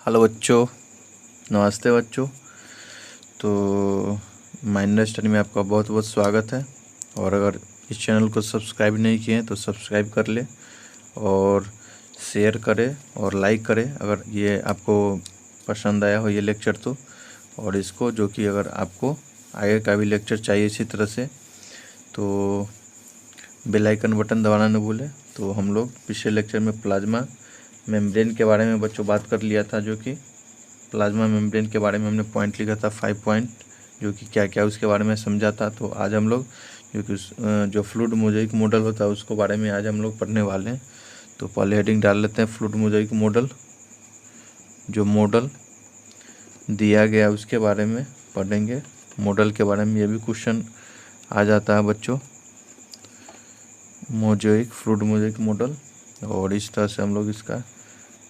Hello बच्चों, नमस्ते बच्चों। तो माइंड स्टडी में आपका बहुत बहुत स्वागत है। और अगर इस चैनल को सब्सक्राइब नहीं किए हैं तो सब्सक्राइब कर ले और शेयर करें और लाइक करें अगर ये आपको पसंद आया हो ये लेक्चर तो। और इसको जो कि अगर आपको आगे का भी लेक्चर चाहिए इसी तरह से तो बेल आइकन बटन दबाना न भूलें। तो हम लोग पिछले लेक्चर में प्लाज्मा मेम्ब्रेन के बारे में बच्चों बात कर लिया था, जो कि प्लाज्मा मेम्ब्रेन के बारे में हमने पॉइंट लिखा था 5 पॉइंट, जो कि क्या क्या उसके बारे में समझा था। तो आज हम लोग जो कि जो फ्लूइड मोज़ेइक मॉडल होता है उसको बारे में आज हम लोग पढ़ने वाले हैं। तो पहले हेडिंग डाल लेते हैं, फ्लूइड मोज़ेइक मॉडल। जो मॉडल दिया गया उसके बारे में पढ़ेंगे। मॉडल के बारे में ये भी क्वेश्चन आ जाता है बच्चों, मोज़ेइक फ्लूइड मोज़ेइक मॉडल। और इस तरह से हम लोग इसका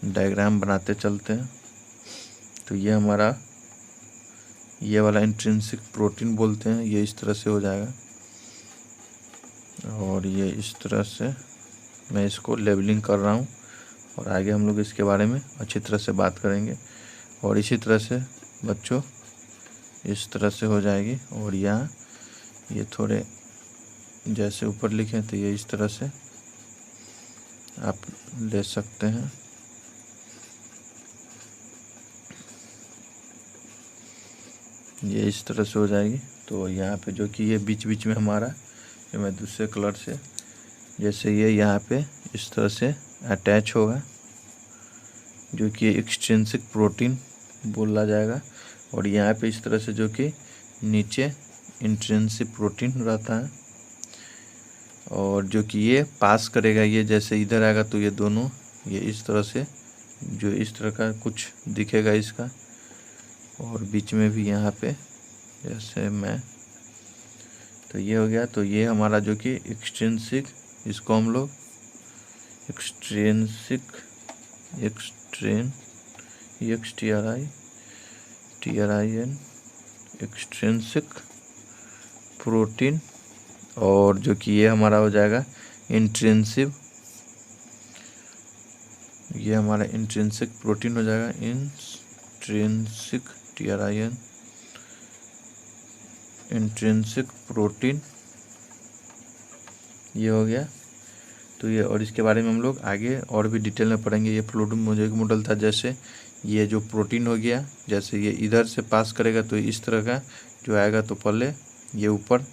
डायग्राम बनाते चलते हैं। तो ये हमारा ये वाला इंट्रिंसिक प्रोटीन बोलते हैं, ये इस तरह से हो जाएगा। और ये इस तरह से मैं इसको लेबलिंग कर रहा हूँ और आगे हम लोग इसके बारे में अच्छी तरह से बात करेंगे। और इसी तरह से बच्चों इस तरह से हो जाएगी। और यहाँ ये थोड़े जैसे ऊपर लिखें तो ये इस तरह से आप ले सकते हैं। ये इस तरह से हो जाएगी। तो यहाँ पे जो कि ये बीच बीच में हमारा जो मैं दूसरे कलर से जैसे ये यहाँ पे इस तरह से अटैच होगा, जो कि एक्सट्रिंसिक प्रोटीन बोला जाएगा। और यहाँ पे इस तरह से जो कि नीचे इंट्रिंसिक प्रोटीन रहता है। और जो कि ये पास करेगा, ये जैसे इधर आएगा तो ये दोनों ये इस तरह से जो इस तरह का कुछ दिखेगा इसका। और बीच में भी यहाँ पे जैसे मैं तो ये हो गया। तो ये हमारा जो कि एक्सट्रिंसिक, इसको हम लोग एक्सट्रिंसिक एक्सट्रिंसिक प्रोटीन। और जो कि ये हमारा हो जाएगा इंट्रिंसिक, ये हमारा इंट्रिंसिक प्रोटीन हो जाएगा। इंट्रिंसिक प्रोटीन ये हो गया। तो ये और इसके बारे में हम लोग आगे और भी डिटेल में पढ़ेंगे। ये फ्लूइड मोज़ेइक मॉडल था, जैसे ये जो प्रोटीन हो गया, जैसे ये इधर से पास करेगा तो इस तरह का जो आएगा तो पहले ये ऊपर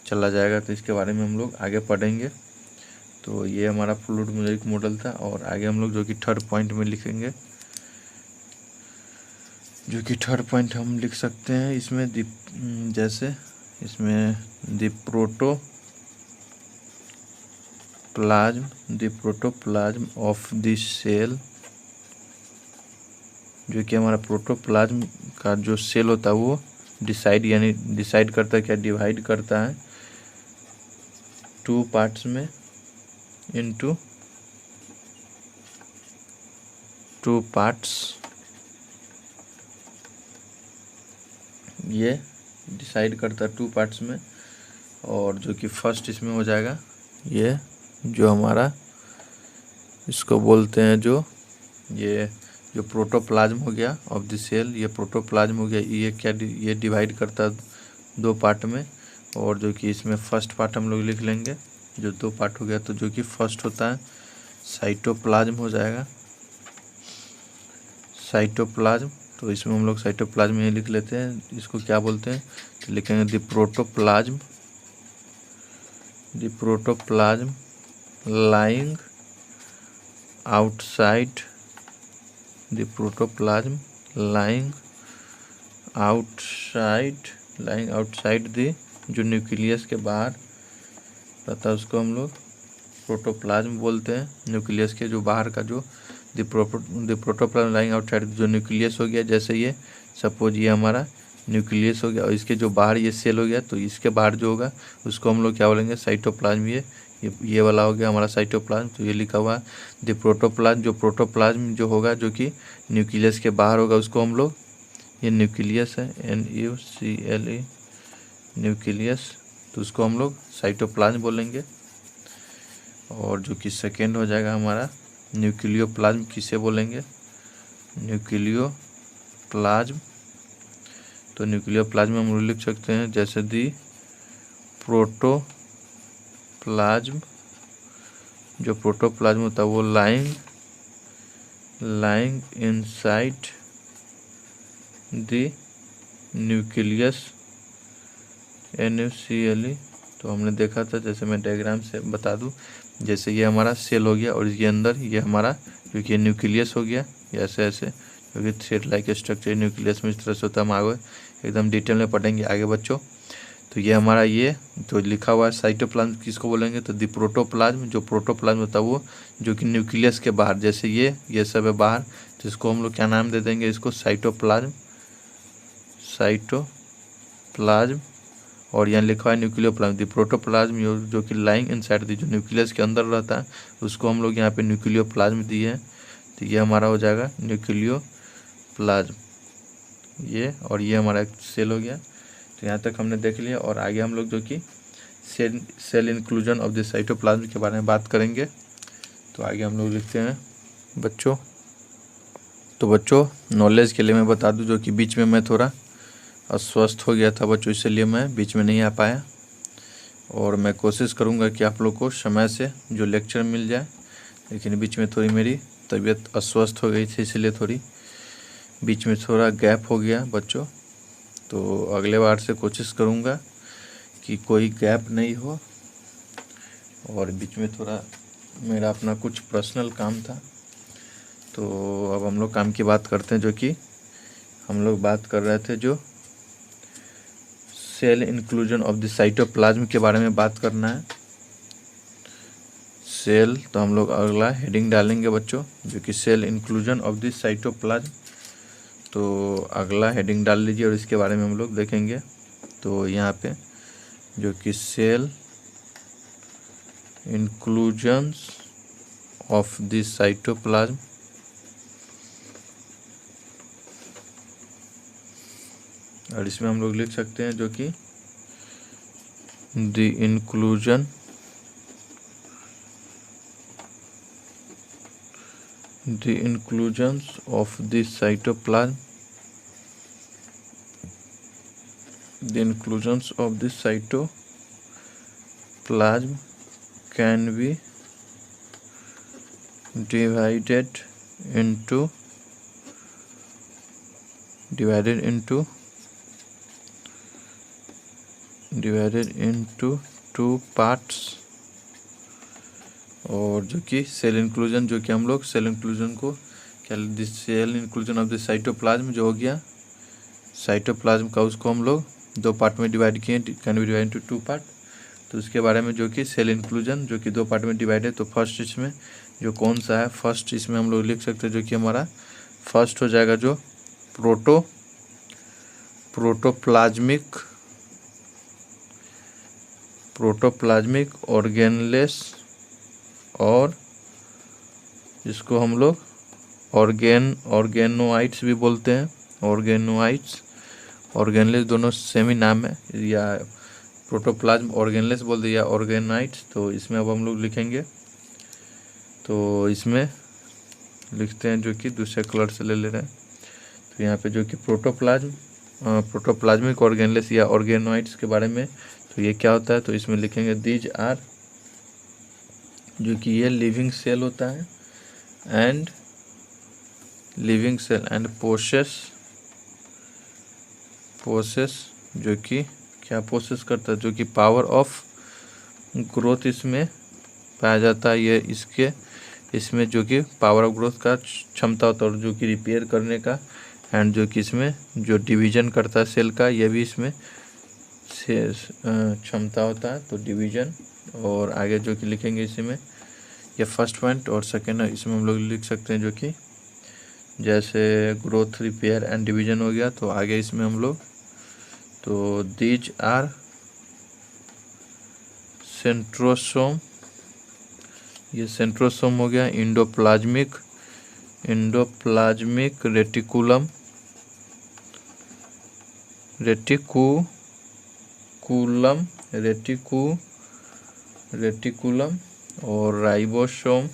चला जाएगा। तो इसके बारे में हम लोग आगे पढ़ेंगे। तो ये हमारा फ्लूइड मोज़ेइक मॉडल था। और आगे हम लोग जो कि थर्ड पॉइंट में लिखेंगे, जो कि थर्ड पॉइंट हम लिख सकते हैं इसमें जैसे इसमें the protoplasm of the cell, जो कि हमारा प्रोटोप्लाज्म का जो सेल होता है वो डिसाइड करता है, क्या डिवाइड करता है 2 पार्ट्स में इनटू 2 पार्ट्स। ये डिसाइड करता है 2 पार्ट्स में। और जो कि फर्स्ट इसमें हो जाएगा ये जो हमारा इसको बोलते हैं ये जो प्रोटोप्लाज्म हो गया ऑफ द सेल, ये प्रोटोप्लाज्म हो गया। ये क्या ये डिवाइड करता है 2 पार्ट में। और जो कि इसमें फर्स्ट पार्ट हम लोग लिख लेंगे, जो 2 पार्ट हो गया। तो जो कि फर्स्ट होता है साइटोप्लाज्म हो जाएगा, साइटोप्लाज्म। तो इसमें हम लोग साइटोप्लाज्म ये लिख लेते हैं, इसको क्या बोलते हैं तो लिखेंगे the protoplasm lying outside the protoplasm, lying outside the जो न्यूक्लियस के बाहर रहता है उसको हम लोग प्रोटोप्लाज्म बोलते हैं। न्यूक्लियस के जो बाहर का जो द प्रोटोप्लाज्म लाइंग आउटसाइड जो न्यूक्लियस हो गया, जैसे ये सपोज ये हमारा न्यूक्लियस हो गया और इसके जो बाहर ये सेल हो गया, तो इसके बाहर जो होगा उसको हम लोग क्या बोलेंगे साइटोप्लाज्म। ये वाला हो गया हमारा साइटोप्लाज्म। तो ये लिखा हुआ द प्रोटोप्लाज्म, जो प्रोटोप्लाज्म जो होगा जो कि न्यूक्लियस के बाहर होगा उसको हम लोग, ये न्यूक्लियस है NUCLE न्यूक्लियस, तो उसको हम लोग साइटोप्लाज्म बोलेंगे। और जो कि सेकेंड हो जाएगा हमारा न्यूक्लियोप्लाज्म, किसे बोलेंगे न्यूक्लियोप्लाज्म। तो न्यूक्लियोप्लाज्म हम लोग लिख सकते हैं जैसे दी प्रोटोप्लाज्म, जो प्रोटोप्लाज्म होता है वो lying inside the nucleus NaCl। तो हमने देखा था, जैसे मैं डायग्राम से बता दूं, जैसे ये हमारा सेल हो गया और इसके अंदर ये हमारा क्योंकि न्यूक्लियस हो गया, ऐसे ऐसे क्योंकि थ्रेड लाइक स्ट्रक्चर न्यूक्लियस में इस तरह से होता है। हम आगे एकदम डिटेल में पढ़ेंगे आगे बच्चों। तो ये हमारा ये तो लिखा हुआ है साइटोप्लाज्म किसको बोलेंगे, तो दी प्रोटोप्लाज्म। जो प्रोटोप्लाज्म होता है वो जो कि न्यूक्लियस के बाहर, जैसे ये सब है बाहर, जिसको हम लोग क्या नाम दे देंगे, इसको साइटोप्लाज्म। और यहाँ लिखा है न्यूक्लियोप्लाज्म। दी प्रोटोप्लाज्म जो कि लाइंग इनसाइड दी, जो न्यूक्लियस के अंदर रहता है, उसको हम लोग यहाँ पे न्यूक्लियोप्लाज्म दिए हैं। तो ये हमारा हो जाएगा न्यूक्लियोप्लाज्म ये, और ये हमारा एक सेल हो गया। तो यहाँ तक हमने देख लिया, और आगे हम लोग जो कि cell inclusion of the cytoplasm के बारे में बात करेंगे। तो आगे हम लोग लिखते हैं बच्चों। तो बच्चों नॉलेज के लिए मैं बता दूं, जो कि बीच में मैं थोड़ा अस्वस्थ हो गया था बच्चों, इसलिए मैं बीच में नहीं आ पाया, और मैं कोशिश करूंगा कि आप लोग को समय से जो लेक्चर मिल जाए, लेकिन बीच में थोड़ी मेरी तबीयत अस्वस्थ हो गई थी, इसलिए थोड़ी बीच में थोड़ा गैप हो गया बच्चों। तो अगले बार से कोशिश करूंगा कि कोई गैप नहीं हो, और बीच में थोड़ा मेरा अपना कुछ पर्सनल काम था। तो अब हम लोग काम की बात करते हैं, जो कि हम लोग बात कर रहे थे जो cell inclusion of the cytoplasm के बारे में बात करना है। सेल, तो हम लोग अगला हेडिंग डालेंगे बच्चों, जो कि cell inclusion of the cytoplasm. तो अगला हेडिंग डाल लीजिए और इसके बारे में हम लोग देखेंगे। तो यहाँ पे जो कि cell inclusions of the cytoplasm, और इसमें हम लोग लिख सकते हैं जो कि the inclusions of the cytoplasm, the inclusions of the cytoplasm can be divided into two parts। और जो कि सेल इंक्लूजन, जो कि हम लोग सेल इंक्लूजन को क्या, cell inclusion of the cytoplasm जो हो गया साइटोप्लाज्म का, उसको हम लोग दो पार्ट में डिवाइड किए, can be divide into two part. तो उसके बारे में जो कि सेल इंक्लूजन जो कि दो पार्ट में डिवाइड है, तो फर्स्ट इसमें जो कौन सा है, फर्स्ट इसमें हम लोग लिख सकते हैं जो कि हमारा फर्स्ट हो जाएगा जो प्रोटोप्लाज्मिक ऑर्गेनलेस, और जिसको हम लोग ऑर्गेनोइड्स भी बोलते हैं। ऑर्गेनलेस दोनों सेम ही नाम है, या प्रोटोप्लाज्म ऑर्गेनलेस बोल दिया या ऑर्गेनोइड्स। तो इसमें अब हम लोग लिखेंगे, तो इसमें लिखते हैं जो कि दूसरे कलर से ले रहे हैं। तो यहाँ पे जो कि प्रोटोप्लाज्मिक ऑर्गेनलेस या ऑर्गेनोइड्स के बारे में, तो ये क्या होता है, तो इसमें लिखेंगे दीज आर, जो कि ये लिविंग सेल होता है, एंड पोसेस जो कि क्या पोसेस करता है, जो कि पावर ऑफ ग्रोथ इसमें पाया जाता है। ये इसमें जो कि पावर ऑफ ग्रोथ का क्षमता होता है, और जो कि रिपेयर करने का, एंड जो कि इसमें जो डिवीजन करता है सेल का, ये भी इसमें क्षमता होता है, तो डिवीजन। और आगे जो कि लिखेंगे इसमें ये फर्स्ट पॉइंट, और सेकेंड इसमें हम लोग लिख सकते हैं जो कि जैसे ग्रोथ, रिपेयर एंड डिवीजन हो गया। तो आगे इसमें हम लोग, तो दीज आर सेंट्रोसोम, ये सेंट्रोसोम हो गया, इंडोप्लाज्मिक रेटिकुलम और राइबोसोम,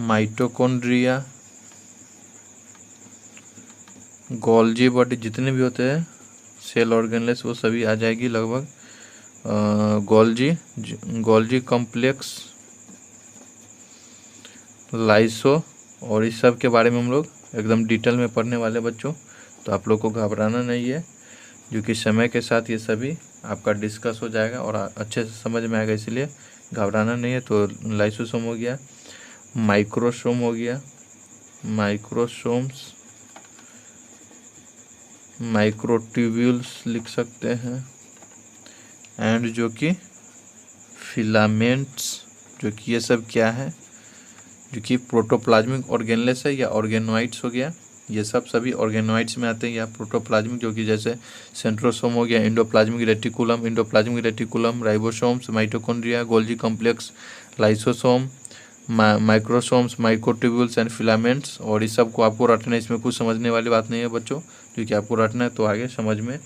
माइटोकॉन्ड्रिया गोल्जी बॉडी जितने भी होते हैं सेल ऑर्गेनलेस वो सभी आ जाएगी लगभग। गोल्जी कॉम्प्लेक्स, लाइसो, और इस सब के बारे में हम लोग एकदम डिटेल में पढ़ने वाले बच्चों। तो आप लोग को घबराना नहीं है, जो कि समय के साथ ये सभी आपका डिस्कस हो जाएगा और अच्छे से समझ में आएगा, इसलिए घबराना नहीं है। तो लाइसोसोम हो गया, माइक्रोसोम हो गया, माइक्रोसोम्स, माइक्रोट्यूब्यूल्स लिख सकते हैं, एंड जो कि फिलामेंट्स, जो कि ये सब क्या है, जो कि प्रोटोप्लाज्मिक ऑर्गेनलेस है या ऑर्गेनोइड्स हो गया। ये सब सभी ऑर्गेनोइड्स में आते हैं, या प्रोटोप्लाज्मिक जो कि जैसे सेंट्रोसोम हो गया, endoplasmic reticulum, ribosomes, mitochondria, Golgi complex, lysosome, microsomes, microtubules and filaments. और इस सब को आपको रटना है, इसमें कुछ समझने वाली बात नहीं है बच्चों, क्योंकि आपको रटना है तो आगे समझ में